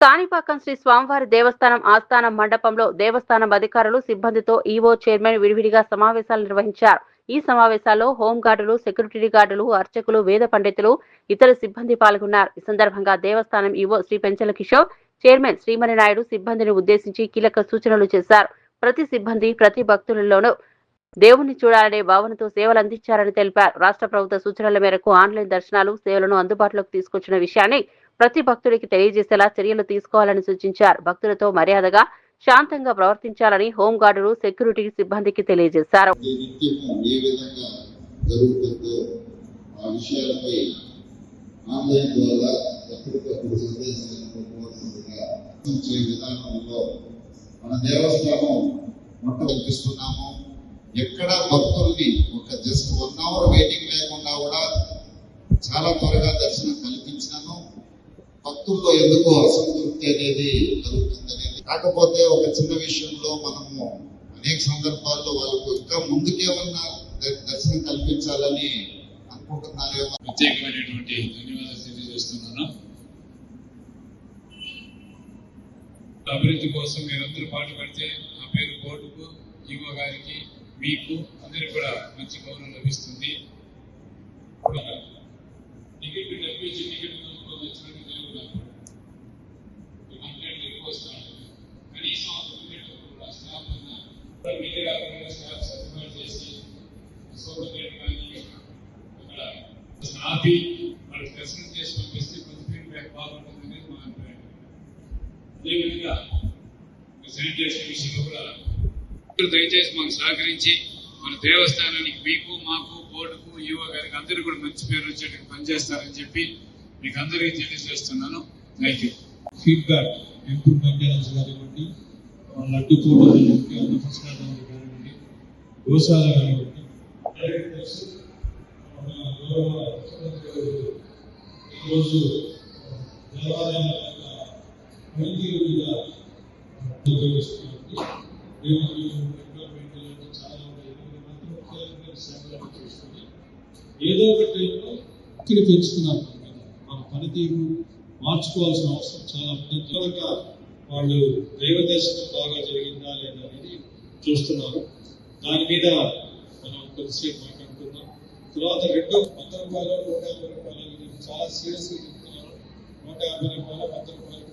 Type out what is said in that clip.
కాణిపాకం శ్రీ స్వామివారి దేవస్థానం ఆస్థానం మండపంలో దేవస్థానం అధికారులు సిబ్బందితో ఈవో చైర్మన్ విడివిడిగా సమావేశాలు నిర్వహించారు. ఈ సమావేశాల్లో హోంగార్డులు, సెక్యూరిటీ గార్డులు, అర్చకులు, వేద పండితులు, ఇతర సిబ్బంది పాల్గొన్నారు. ఈ సందర్భంగా దేవస్థానం ఈవో శ్రీ పెంచల కిషోర్, చైర్మన్ శ్రీమణి నాయుడు సిబ్బందిని ఉద్దేశించి కీలక సూచనలు చేశారు. ప్రతి సిబ్బంది, ప్రతి భక్తులలోనూ దేవుణ్ణి చూడాలనే భావనతో సేవలు అందించారని తెలిపారు. రాష్ట్ర ప్రభుత్వ సూచనల మేరకు ఆన్లైన్ దర్శనాలు, సేవలను అందుబాటులోకి తీసుకొచ్చిన విషయాన్ని ప్రతి భక్తుడికి తెలియజేసేలా చర్యలు తీసుకోవాలని సూచించారు. భక్తులతో మర్యాదగా, శాంతంగా ప్రవర్తించాలని హోంగార్డులు, సెక్యూరిటీ సిబ్బందికి తెలియజేశారు. ఎక్కడ భక్తుల్ని ఒక జస్ట్ 1 అవర్ వెయిటింగ్ లేకుండా కూడా చాలా త్వరగా దర్శనం కల్పించినాను. భక్తుల్లో ఎందుకో అసంతృప్తి అనేది జరుగుతుందనేది. కాకపోతే ఒక చిన్న విషయంలో మనము అనేక సందర్భాల్లో వాళ్ళకు ఇంకా ముందుకేమన్నా దర్శనం కల్పించాలని అనుకుంటున్నారేమో. ప్రత్యేకమైనటువంటి ధన్యవాదాలు తెలియజేస్తున్నాను. అభివృద్ధి కోసం మీరందరూ పాటుపడితే ఆ పేరు బోర్డుకు, ఈవో గారికి, మీకు అందరికి కూడా మంచి గౌరవం లభిస్తుంది. టికెట్ డబ్బించి టికెట్ వచ్చినట్టు ఎక్కువ వస్తాను. కనీసం స్టాఫ్ మీరే స్టాఫ్ సర్టిఫైడ్ చేసి సోదరులు కానీ అక్కడ ఆపి వాళ్ళకి దర్శనం చేసి పంపిస్తే కొంచెం ఫీడ్బ్యాక్ బాగుంటుందనేది మా అభిప్రాయం. అదేవిధంగా శానిటేషన్ విషయంలో కూడా దయచేసి మాకు సహకరించి మన దేవస్థానానికి మీకు, మాకు, బోర్డుకు, ఈవో గారికి అందరూ కూడా మంచి పేరు వచ్చేట్టుగా పనిచేస్తారని చెప్పి మీకు అందరికీ తెలియజేస్తున్నాను. Thank you. Feedback temple maintenance కానివ్వండి, లడ్డు పూట కానివ్వండి, అన్నప్రసాదం కానివ్వండి, గోశాల కానివ్వండి, ఈరోజు దేవాలయాల పనితీరుగా ఏదో ఒకటి ఒత్తిడి పెంచుతున్నారు. మన పనితీరు మార్చుకోవాల్సిన అవసరం చాలా ఉంది. వాళ్ళు దైవ దర్శనం బాగా జరిగిందా లేదా అనేది చూస్తున్నారు. దాని మీద మనం కొద్దిసేపు మాట్లాడుకుందాం. తర్వాత రెండో 100 రూపాయలు, 150 రూపాయలు చాలా సీరియస్గా చెప్తున్నారు. 150 రూపాయలు, 100 రూపాయలు